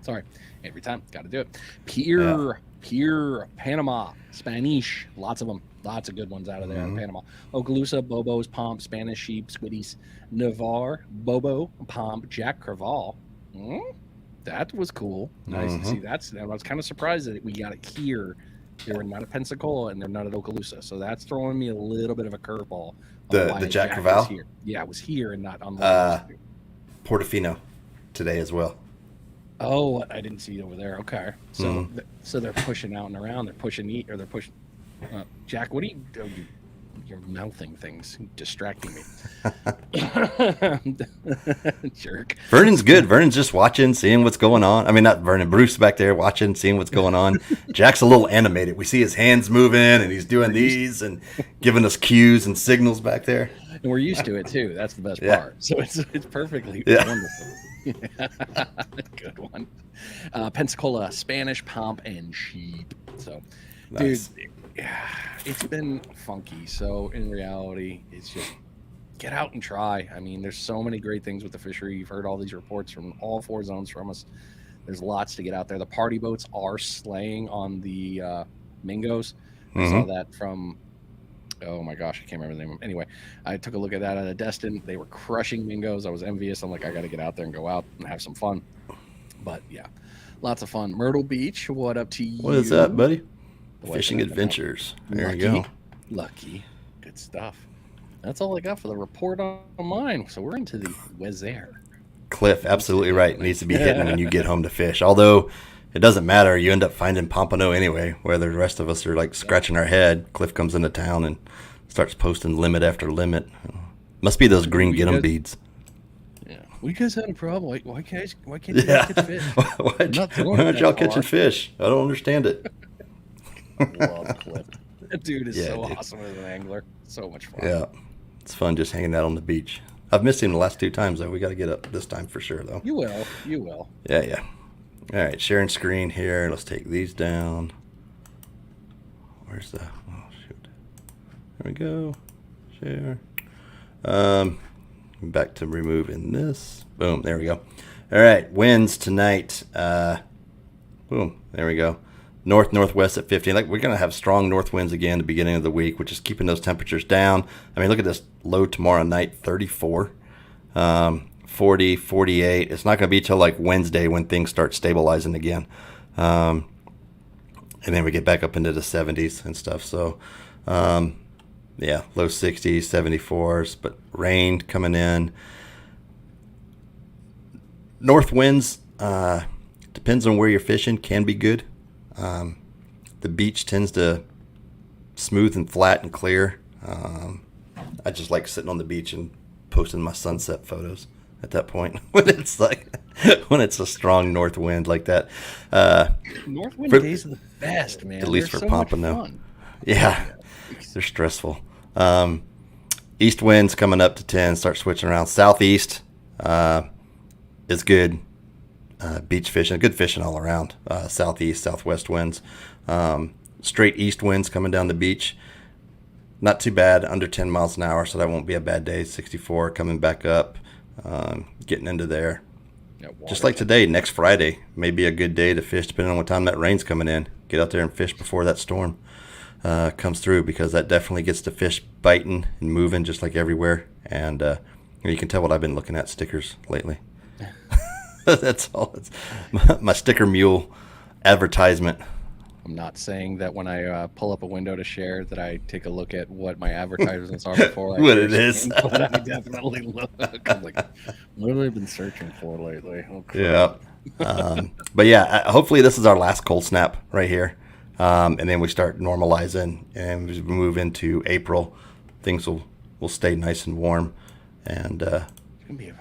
Sorry, every time, got to do it. Pure, Panama, Spanish, lots of them. Lots of good ones out of there in Panama. Okaloosa, Bobos, Pomp, Spanish Sheep, Squiddies, Navarre, Bobo, Pomp, Jack Creval. That was cool. Nice to see that. I was kind of surprised that we got it here. They were not at Pensacola and they're not at Okaloosa. So that's throwing me a little bit of a curveball. The Jack Creval? Yeah, it was here and not on the Portofino today as well. Oh, I didn't see it over there. Okay. So so they're pushing out and around. They're pushing Jack, what are you doing? You're mouthing things, distracting me. Jerk. Vernon's good. Vernon's just watching, seeing what's going on. I mean, not Vernon. Bruce back there watching, seeing what's going on. Jack's a little animated. We see his hands moving, and he's doing these and giving us cues and signals back there. And we're used to it, too. That's the best part. So it's perfectly wonderful. Good one. Pensacola, Spanish, Pomp, and Sheep. So, nice. Dude, it's been funky. So in reality, it's just get out and try. I mean, there's so many great things with the fishery. You've heard all these reports from all 4 zones from us. There's lots to get out there. The party boats are slaying on the Mingos. I saw Mm-hmm. that from, oh my gosh, I can't remember the name. Anyway, I took a look at that at a Destin. They were crushing Mingos. I was envious. I'm like, I got to get out there and go out and have some fun. But yeah, lots of fun. Myrtle Beach, what up to What is that, you? buddy? Boy, Fishing can I- adventures. There Lucky, you go. lucky, good stuff. That's all I got for the report on mine. So we're into the Wezer. Cliff, absolutely right. It needs to be hitting when you get home to fish. Although it doesn't matter. You end up finding pompano anyway, where the rest of us are like scratching our head. Cliff comes into town and starts posting limit after limit. Must be those green get 'em beads. Yeah, we just had a problem. Why can't you catch fish? Why Not throwing aren't it y'all that catching far. fish? I don't understand it. Love Cliff. That dude is Yeah, so dude. awesome as an angler. So much fun. Yeah, it's fun just hanging out on the beach. I've missed him the last 2 times though. We got to get up this time for sure though. You will. You will. Yeah. All right, sharing screen here. Let's take these down. Where's the? Oh shoot. There we go. Share. Back to removing this. Boom. There we go. All right. Winds tonight. Boom. There we go. Northwest at 15. Like we're gonna have strong north winds again at the beginning of the week, which is keeping those temperatures down. I mean, look at this low tomorrow night, 34, 40, 48. It's not gonna be till like Wednesday when things start stabilizing again, and then we get back up into the 70s and stuff. So, yeah, low 60s, 74s, but rain coming in. North winds, depends on where you're fishing, can be good. The beach tends to smooth and flat and clear. I just like sitting on the beach and posting my sunset photos at that point when it's like when it's a strong north wind like that. North wind For- days are the best, man. at least They're for so much pompano. fun. Yeah, they're stressful. East winds coming up to 10, start switching around. Southeast is good. Beach fishing, good fishing all around. Southeast, southwest winds. Straight east winds coming down the beach. Not too bad, under 10 miles an hour, so that won't be a bad day. 64 coming back up, getting into there. Yeah, Just like today, next Friday may be a good day to fish, depending on what time that rain's coming in. Get out there and fish before that storm comes through, because that definitely gets the fish biting and moving just like everywhere. And you can tell what I've been looking at stickers lately. That's all. It's my sticker mule advertisement. I'm not saying that when I pull up a window to share that I take a look at what my advertisements are before I What share it is. something, but I definitely look. I'm like, what have I been searching for lately? Oh, crap. Yeah. But yeah, hopefully this is our last cold snap right here. And then we start normalizing, and as we move into April, things will stay nice and warm, and It's gonna be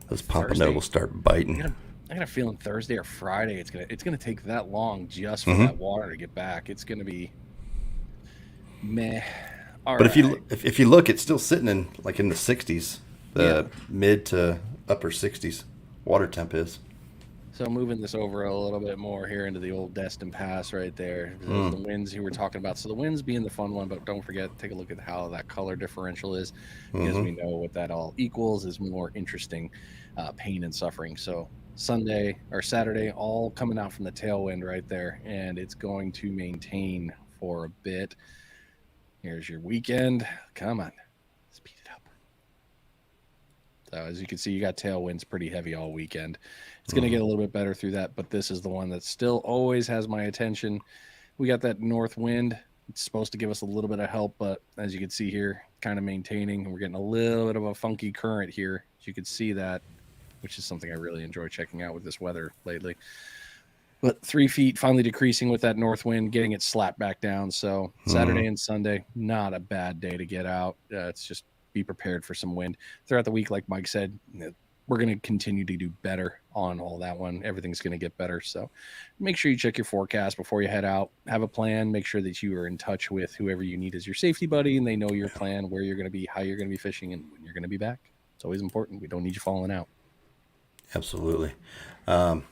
those pompano Thursday. will start biting. I got a feeling Thursday or Friday it's gonna take that long just for Mm-hmm. that water to get back. It's gonna be meh. All But right. if you look, it's still sitting in like in the 60s, the Yeah. mid to upper 60s water temp is. So moving this over a little bit more here into the old Destin Pass right there. There's the winds you were talking about. So the winds being the fun one, but don't forget, take a look at how that color differential is, because we know what that all equals is more interesting pain and suffering. So Sunday or Saturday, all coming out from the tailwind right there, and it's going to maintain for a bit. Here's your weekend. Come on, speed it up. So as you can see, you got tailwinds pretty heavy all weekend. It's going to get a little bit better through that, but this is the one that still always has my attention. We got that north wind. It's supposed to give us a little bit of help, but as you can see here, kind of maintaining, and we're getting a little bit of a funky current here. As you can see that, which is something I really enjoy checking out with this weather lately. But 3 feet finally decreasing with that north wind, getting it slapped back down. So Saturday and Sunday, not a bad day to get out. It's just be prepared for some wind throughout the week. Like Mike said, we're going to continue to do better on all that one. Everything's going to get better. So make sure you check your forecast before you head out. Have a plan. Make sure that you are in touch with whoever you need as your safety buddy, and they know your plan, where you're going to be, how you're going to be fishing, and when you're going to be back. It's always important. We don't need you falling out. Absolutely. But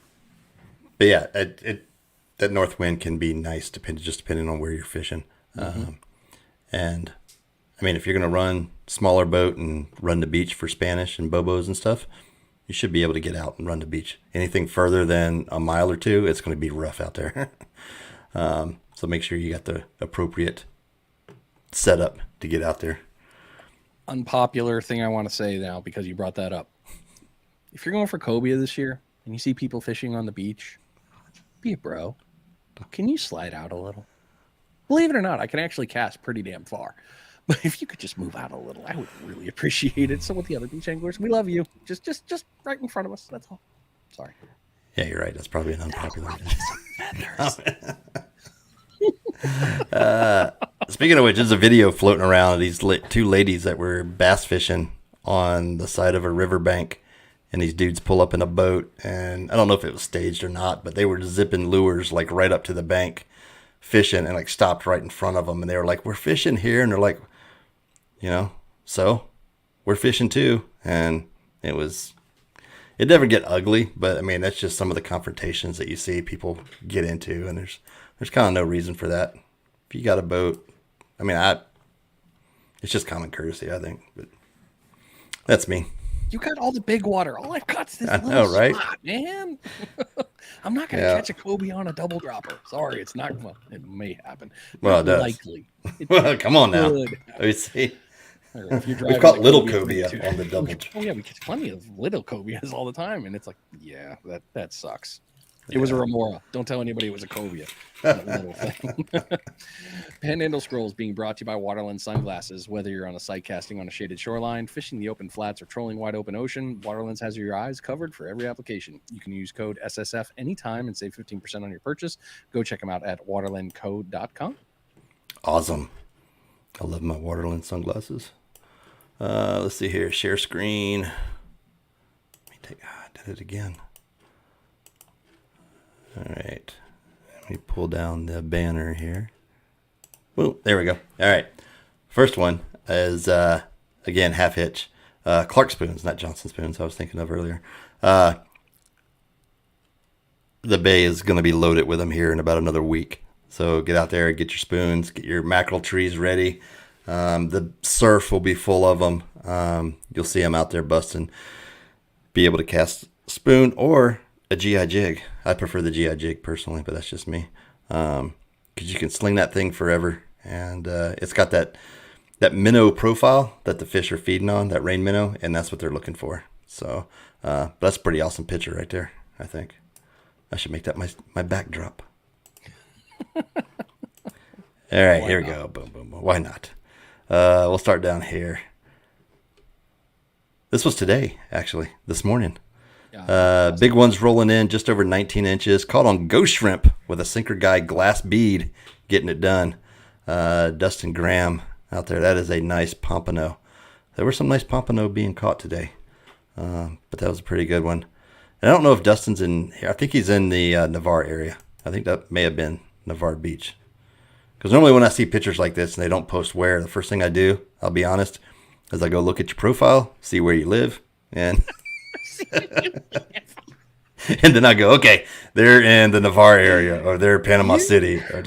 yeah, that north wind can be nice, depending on where you're fishing. And I mean, if you're going to run smaller boat and run the beach for Spanish and bobos and stuff, you should be able to get out and run the beach. Anything further than a mile or two, it's going to be rough out there. So make sure you got the appropriate setup to get out there. Unpopular thing I want to say now because you brought that up. If you're going for cobia this year and you see people fishing on the beach, be a bro. Can you slide out a little? Believe it or not, I can actually cast pretty damn far. But if you could just move out a little, I would really appreciate it. So with the other beach anglers, we love you. Just right in front of us. That's all. Sorry. Yeah, you're right. That's probably an unpopular thing. Speaking of which, there's a video floating around of these two ladies that were bass fishing on the side of a riverbank, and these dudes pull up in a boat, and I don't know if it was staged or not, but they were zipping lures like right up to the bank fishing, and like stopped right in front of them, and they were like, "We're fishing here," and they're like, so we're fishing too. And it never get ugly, but I mean, that's just some of the confrontations that you see people get into, and there's kind of no reason for that. If you got a boat, I mean, it's just common courtesy, I think. But that's me. You got all the big water. All I've got's this little right? spot, man. I'm not going to catch a cobia on a double dropper. Sorry, it's not. Well, it may happen. Well, it does. Likely. Well, come on now. Let me see. We've caught little cobia on the double. Oh yeah, we catch plenty of little cobias all the time, and it's like, yeah, that sucks. It was a remora. Don't tell anybody it was a cobia. Panhandle Scrolls being brought to you by Waterland Sunglasses. Whether you're on a sight casting on a shaded shoreline, fishing the open flats, or trolling wide open ocean, Waterlands has your eyes covered for every application. You can use code SSF anytime and save 15% on your purchase. Go check them out at waterlandcode.com. Awesome. I love my Waterland sunglasses. Let's see here. Share screen. I did it again. All right. Let me pull down the banner here. Well, there we go. All right. First one is, again, half hitch. Clark spoons, not Johnson spoons I was thinking of earlier. The bay is going to be loaded with them here in about another week. So get out there, get your spoons, get your mackerel trees ready. The surf will be full of them. You'll see them out there busting. Be able to cast spoon or a GI jig. I prefer the GI jig personally, but that's just me. Because you can sling that thing forever, and it's got that minnow profile that the fish are feeding on, that rain minnow, and that's what they're looking for. So that's a pretty awesome picture right there, I think. I should make that my backdrop. All right, here we go. Boom, boom, boom. Why not? We'll start down here. This was today, actually, this morning. Big ones rolling in just over 19 inches. Caught on ghost shrimp with a sinker guide glass bead, getting it done. Dustin Graham out there. That is a nice pompano. There were some nice pompano being caught today, but that was a pretty good one. And I don't know if Dustin's in here. I think he's in the Navarre area. I think that may have been Navarre Beach. Because normally when I see pictures like this and they don't post where, the first thing I do, I'll be honest, is I go look at your profile, see where you live, and and then I go, okay, they're in the Navarre area, or they're Panama City. Or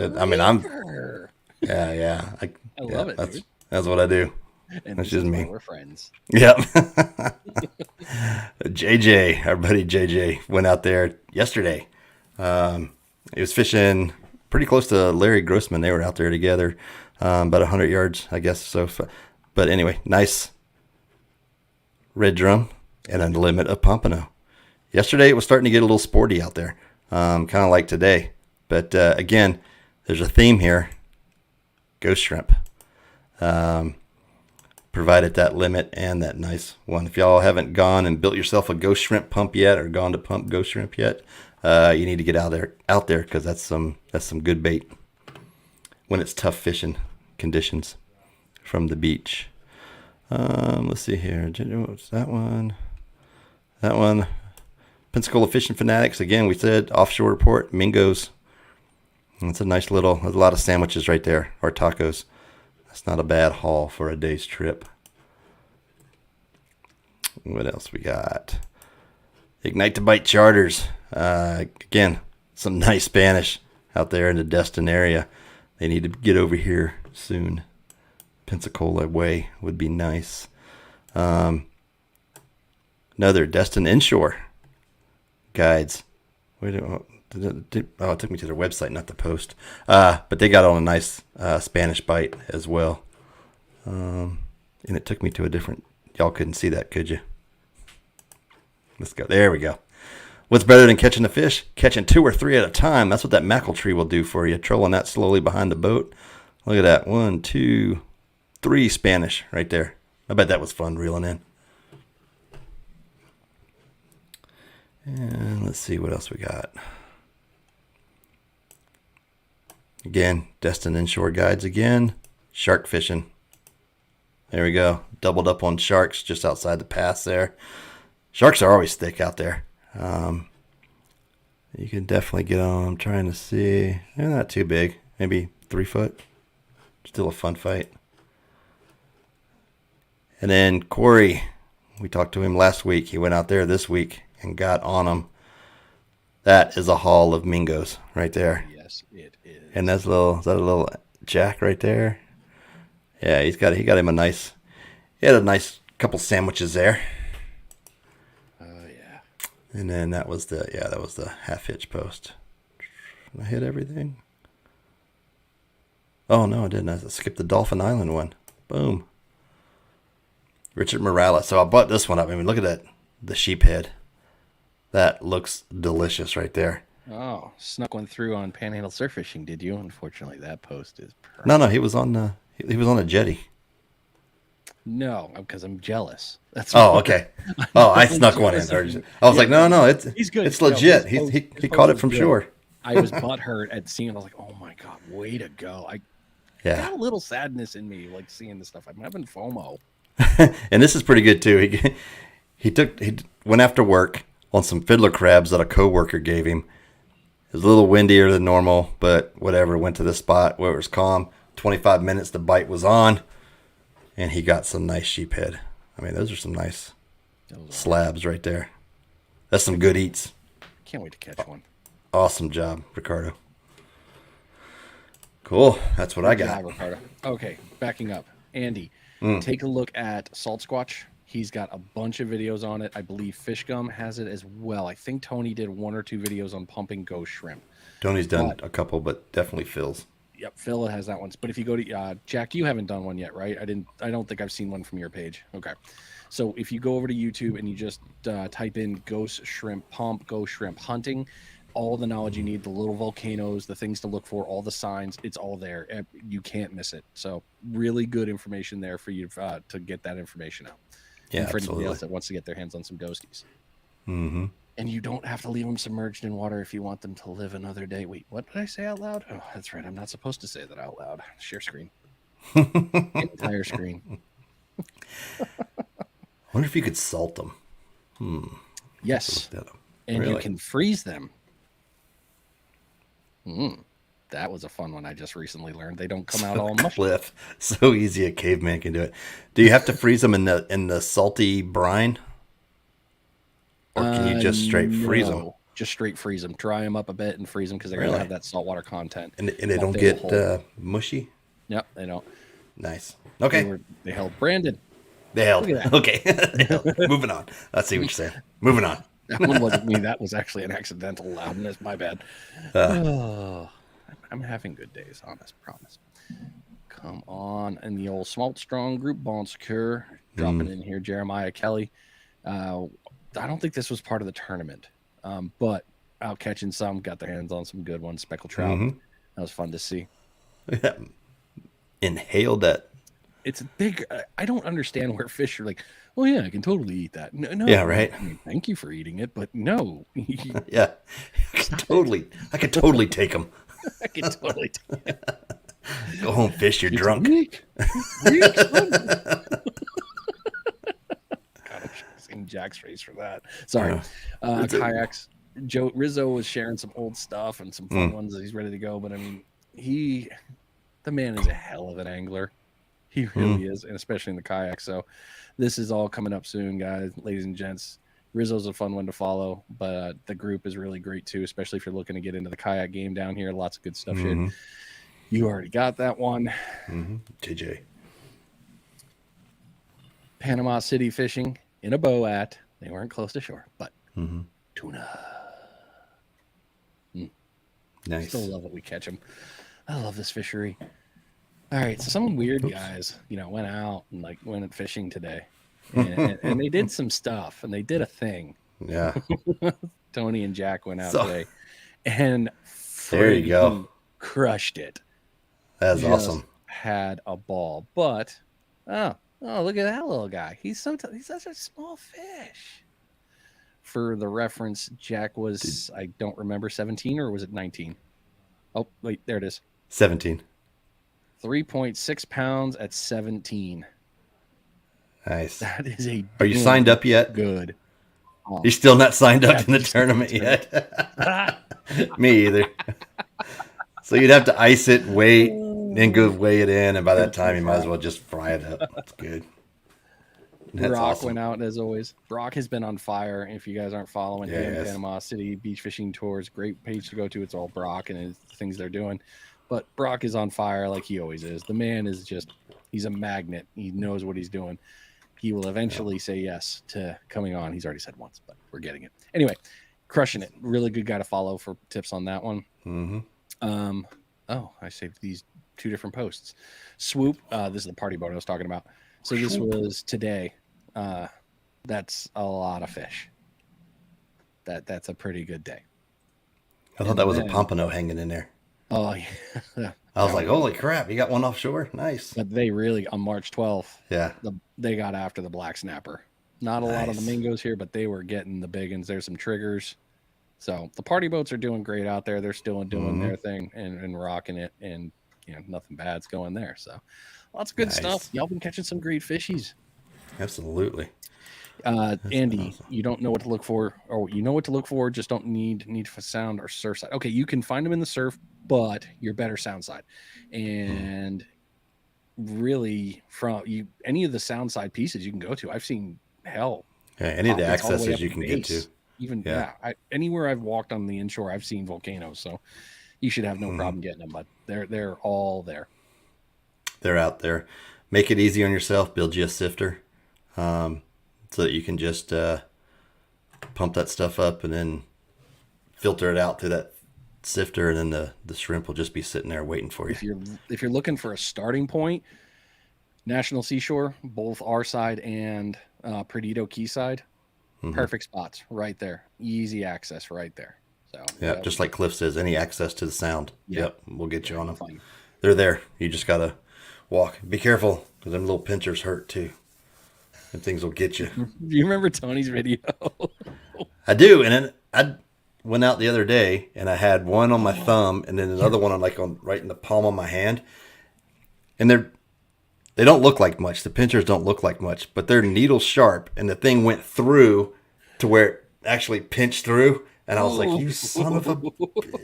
yeah. I love it, dude. That's what I do. And that's just me. We're friends. Yep. JJ, our buddy JJ, went out there yesterday. He was fishing pretty close to Larry Grossman. They were out there together, about 100 yards, I guess. So, but anyway, nice red drum and a limit of pompano. Yesterday it was starting to get a little sporty out there, kind of like today. But again, there's a theme here. Ghost shrimp. Provided that limit and that nice one. If y'all haven't gone and built yourself a ghost shrimp pump yet, or gone to pump ghost shrimp yet, you need to get out there because that's some good bait when it's tough fishing conditions from the beach. Let's see here. What's that one? That one. Pensacola Fishing Fanatics. Again, we said offshore report. Mingo's. That's a nice little. There's a lot of sandwiches right there, or tacos. That's not a bad haul for a day's trip. What else we got? Ignite to Bite Charters. Again, some nice Spanish out there in the Destin area. They need to get over here soon. Pensacola way would be nice. Another Destin Inshore guides. Wait, it took me to their website, not the post. But they got on a nice Spanish bite as well. And it took me to a different. Y'all couldn't see that, could you? Let's go. There we go. What's better than catching a fish? Catching 2 or 3 at a time. That's what that mackerel tree will do for you. Trolling that slowly behind the boat. Look at that. 1, 2, 3 Spanish right there. I bet that was fun reeling in. And let's see what else we got. Again, Destin Inshore guides again. Shark fishing. There we go. Doubled up on sharks just outside the pass there. Sharks are always thick out there. You can definitely get on. I'm trying to see. They're not too big. Maybe 3 foot. Still a fun fight. And then Corey, we talked to him last week. He went out there this week and got on them. That is a haul of mingos right there. Yes, it is. And is that a little jack right there? Yeah, he got him a nice. He had a nice couple sandwiches there. Yeah. And then that was the half hitch post. Did I hit everything? Oh no, I didn't. I skipped the Dolphin Island one. Boom. Richard Morales. So I bought this one up. I mean, look at that, the sheep head. That looks delicious right there. Oh, snuck one through on Panhandle surf fishing, did you? Unfortunately, that post is perfect. No, he was on a jetty. No, because I'm jealous. That's okay. Oh, I snuck one in. I was like, no, he's good. It's legit. No, he caught it from shore. I was butthurt at seeing it. I was like, oh my God, way to go. I got a little sadness in me, like seeing this stuff. I'm having FOMO. And this is pretty good too. He went after work on some fiddler crabs that a coworker gave him. It was a little windier than normal, but whatever. Went to the spot where it was calm. 25 minutes, the bite was on, and he got some nice sheephead. I mean, those are some nice slabs right there. That's some good eats. Can't wait to catch one. Awesome job, Ricardo. Cool. That's what I got. Ricardo. Okay, backing up. Andy, take a look at Salt Squatch. He's got a bunch of videos on it. I believe Fish Gum has it as well. I think Tony did 1 or 2 videos on pumping ghost shrimp. Tony's done a couple, but definitely Phil's. Yep, Phil has that one. But if you go to Jack, you haven't done one yet, right? I don't think I've seen one from your page. Okay. So if you go over to YouTube and you just type in ghost shrimp pump, ghost shrimp hunting, all the knowledge you need, the little volcanoes, the things to look for, all the signs, it's all there. You can't miss it. So really good information there for you to get that information out. Yeah, and for absolutely. anybody else that wants to get their hands on some ghosties. Mm-hmm. And you don't have to leave them submerged in water if you want them to live another day. Wait, what did I say out loud? Oh, that's right. I'm not supposed to say that out loud. Share screen. Entire screen. I wonder if you could salt them. Yes. And really? You can freeze them. That was a fun one I just recently learned. They don't come out all mushy. Cliff. So easy a caveman can do it. Do you have to freeze them in the salty brine? Or can you just straight freeze them? Just straight freeze them. Dry them up a bit and freeze them because they're going to have that saltwater content. And they don't get mushy? Yep, they don't. Nice. Okay. They held Brandon. They held. Okay. Moving on. I see what you're saying. Moving on. That one wasn't me. That was actually an accidental loudness. My bad. I'm having good days, honest, promise. Come on. And the old Smalt Strong Group Bon Secure. Dropping in here, Jeremiah Kelly. I don't think this was part of the tournament, but out catching some, got their hands on some good ones. Speckled trout. That was fun to see. Yeah. Inhaled that. It's a big. I don't understand where fish are like, oh yeah, I can totally eat that. No. Yeah, right. I mean, thank you for eating it, but no. Yeah, I could totally take them. I can totally take it. Go home, fish. You're drunk. Weak. God, I'm seeing Jack's face for that. Sorry. Kayaks. Joe Rizzo was sharing some old stuff and some fun ones that he's ready to go. But I mean, the man is a hell of an angler. He really is, and especially in the kayak. So this is all coming up soon, guys, ladies and gents. Rizzo's a fun one to follow, but the group is really great too, especially if you're looking to get into the kayak game down here. Lots of good stuff. You already got that one. TJ. Panama City fishing in a boat They weren't close to shore, but tuna. Nice. Still love it. We catch them. I love this fishery. All right, so some weird guys, went out and went fishing today, and they did some stuff, and they did a thing. Yeah. Tony and Jack went out today, and there you go, crushed it. That's awesome. Had a ball, but oh, look at that little guy. He's such a small fish. For the reference, Jack was, I don't remember, 17 or was it 19? Oh, wait, there it is. 17. 3.6 pounds at 17. Nice. That is a. Are you signed up yet? Good. You're still not signed up in the tournament yet? Me either. So you'd have to ice it, wait, then go weigh it in, and by that time you might as well just fry it up. That's good. That's Brock awesome. went out as always. Brock has been on fire. If you guys aren't following him, Yes. Panama City Beach Fishing Tours, great page to go to. It's all Brock and his things they're doing. But Brock is on fire like he always is. The man is he's a magnet. He knows what he's doing. He will eventually say yes to coming on. He's already said once, but we're getting it. Anyway, crushing it. Really good guy to follow for tips on that one. Mm-hmm. I saved these 2 different posts. Swoop. This is the party boat I was talking about. So this was today. That's a lot of fish. That's a pretty good day. I thought that was a pompano hanging in there. Oh, yeah. I was like, holy crap, you got one offshore? Nice. But they really, on March 12th, Yeah. They got after the black snapper. Not a lot of the mingos here, but they were getting the big ones. There's some triggers. So the party boats are doing great out there. They're still doing their thing and rocking it. And, nothing bad's going there. So lots of good stuff. Y'all been catching some great fishies. Absolutely. Andy, awesome. You don't know what to look for, or you know what to look for, just don't need for sound or surf side. Okay, you can find them in the surf, but you're better sound side. And really, from any of the sound side pieces you can go to. I've seen any of the accesses you can get to. Even anywhere I've walked on the inshore, I've seen volcanoes. So you should have no problem getting them, but they're all there. They're out there. Make it easy on yourself. Build you a sifter, so that you can just pump that stuff up and then filter it out through that sifter, and then the shrimp will just be sitting there waiting for you. If you're looking for a starting point, National Seashore, both our side and Perdido Quayside, perfect spots right there. Easy access right there. So just like Cliff says, any access to the sound. Yep, we'll get you on them. Fine. They're there. You just gotta walk. Be careful, because them little pinchers hurt too. And things will get you. Do you remember Tony's video? I do, and then I went out the other day, and I had one on my thumb, and then another one on right in the palm of my hand, and they don't look like much. The pinchers don't look like much, but they're needle sharp, and the thing went through to where it actually pinched through, and I was like, "You son of a!"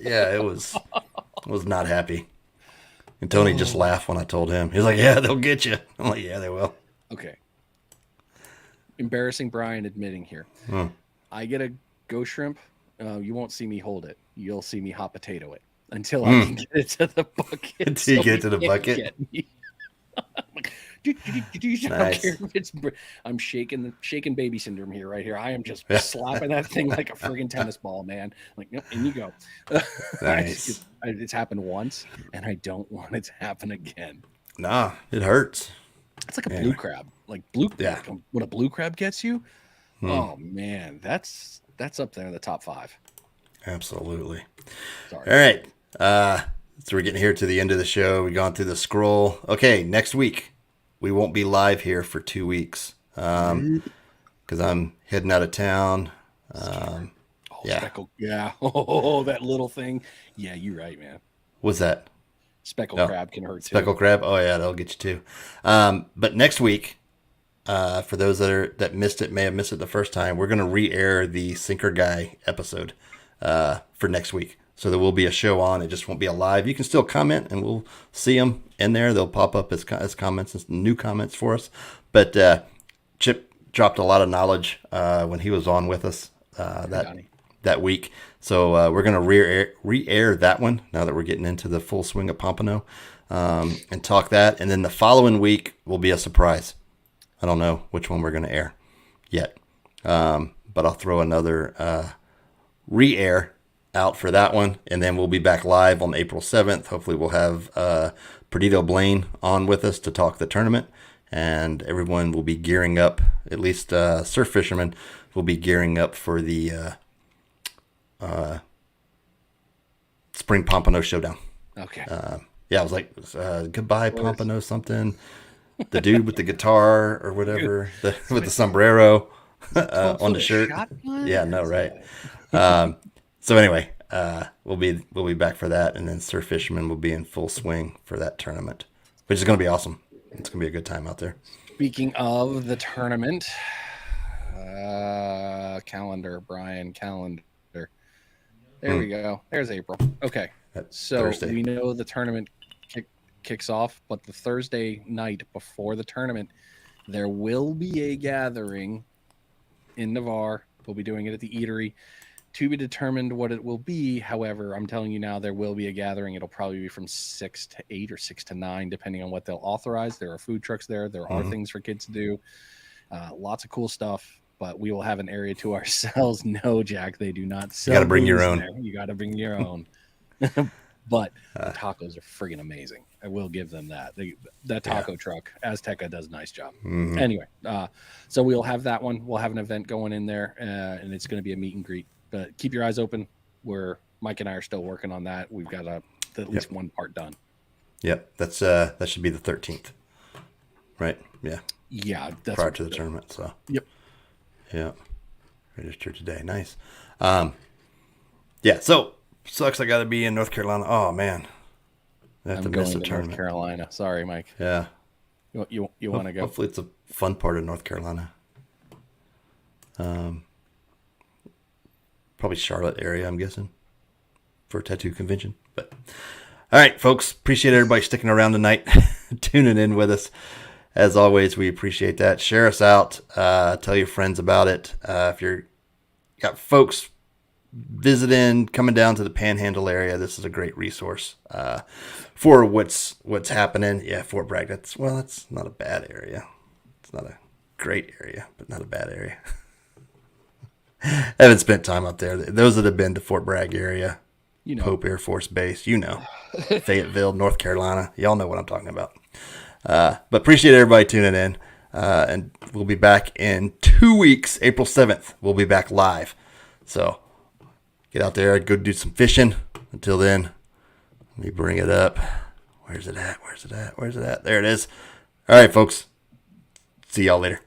Yeah, it was not happy. And Tony just laughed when I told him. He was like, "Yeah, they'll get you." I'm like, "Yeah, they will." Okay. Embarrassing Brian admitting here. I get a ghost shrimp. You won't see me hold it. You'll see me hot potato it until I can get it to the bucket. Until you get it to the bucket. Nice. I'm shaking baby syndrome here, right here. I am just slapping that thing like a friggin' tennis ball, man. Like, nope, in you go. Nice. It's happened once, and I don't want it to happen again. Nah, it hurts. It's like a blue crab. Like what a blue crab gets you. Oh man, that's up there in the top 5. Absolutely. Sorry. All right. So we're getting here to the end of the show. We've gone through the scroll. Okay, next week we won't be live here for 2 weeks because I'm heading out of town. Speckled. Yeah. Oh, that little thing. Yeah, you're right, man. What's that? Speckled crab can hurt too. Speckled crab. Oh yeah, that'll get you too. But next week, for those that missed it, may have missed it the first time, we're going to re-air the Sinker Guy episode for next week. So there will be a show on. It just won't be a live. You can still comment, and we'll see them in there. They'll pop up as comments, as new comments for us. But Chip dropped a lot of knowledge when he was on with us that week. So we're going to re-air that one now that we're getting into the full swing of Pompano and talk that. And then the following week will be a surprise. I don't know which one we're going to air yet. But I'll throw another re-air out for that one, and then we'll be back live on April 7th. Hopefully we'll have Perdido Blaine on with us to talk the tournament, and everyone will be gearing up, at least surf fishermen will be gearing up for the Spring Pompano Showdown. Okay. Yeah, I was like, goodbye Pompano something. The dude with the guitar or whatever, with the sombrero on the shirt. Yeah, no, right. So anyway, we'll be back for that, and then surf fishermen will be in full swing for that tournament, which is going to be awesome. It's going to be a good time out there. Speaking of the tournament, calendar, Brian, calendar. There we go. There's April. Okay, so Thursday. We know the tournament kicks off, but the Thursday night before the tournament, there will be a gathering in Navarre. We'll be doing it at the eatery. To be determined what it will be. However, I'm telling you now, there will be a gathering. It'll probably be from 6 to 8 or 6 to 9, depending on what they'll authorize. There are food trucks there. There are things for kids to do. Lots of cool stuff, but we will have an area to ourselves. No, Jack, they do not sell. You got to bring your own. There. You got to bring your own. But the tacos are friggin' amazing. I will give them that. That taco truck, Azteca, does a nice job. Anyway, so we'll have that one. We'll have an event going in there, and it's going to be a meet and greet. But keep your eyes open. Mike and I are still working on that. We've got at least one part done. Yep, that's that should be the 13th, right? Yeah. Yeah, that's prior to the tournament. So. Yep. Yeah. Registered today. Nice. Yeah. So sucks. I got to be in North Carolina. Oh man. I have I'm to going miss the to tournament. North Carolina. Sorry, Mike. Yeah. You want to go? Hopefully, it's a fun part of North Carolina. Probably Charlotte area, I'm guessing, for a tattoo convention. But all right, folks, appreciate everybody sticking around tonight, tuning in with us. As always, we appreciate that. Share us out. Tell your friends about it. If you're got folks visiting, coming down to the Panhandle area, this is a great resource for what's happening. Yeah, Fort Bragg. That's not a bad area. It's not a great area, but not a bad area. I haven't spent time up there. Those that have been to Fort Bragg area, Pope Air Force Base, Fayetteville, North Carolina, y'all know what I'm talking about. But appreciate everybody tuning in, and we'll be back in 2 weeks. April 7th, we'll be back live. So get out there, go do some fishing. Until then, let me bring it up. Where's it at? There it is. All right, folks. See y'all later.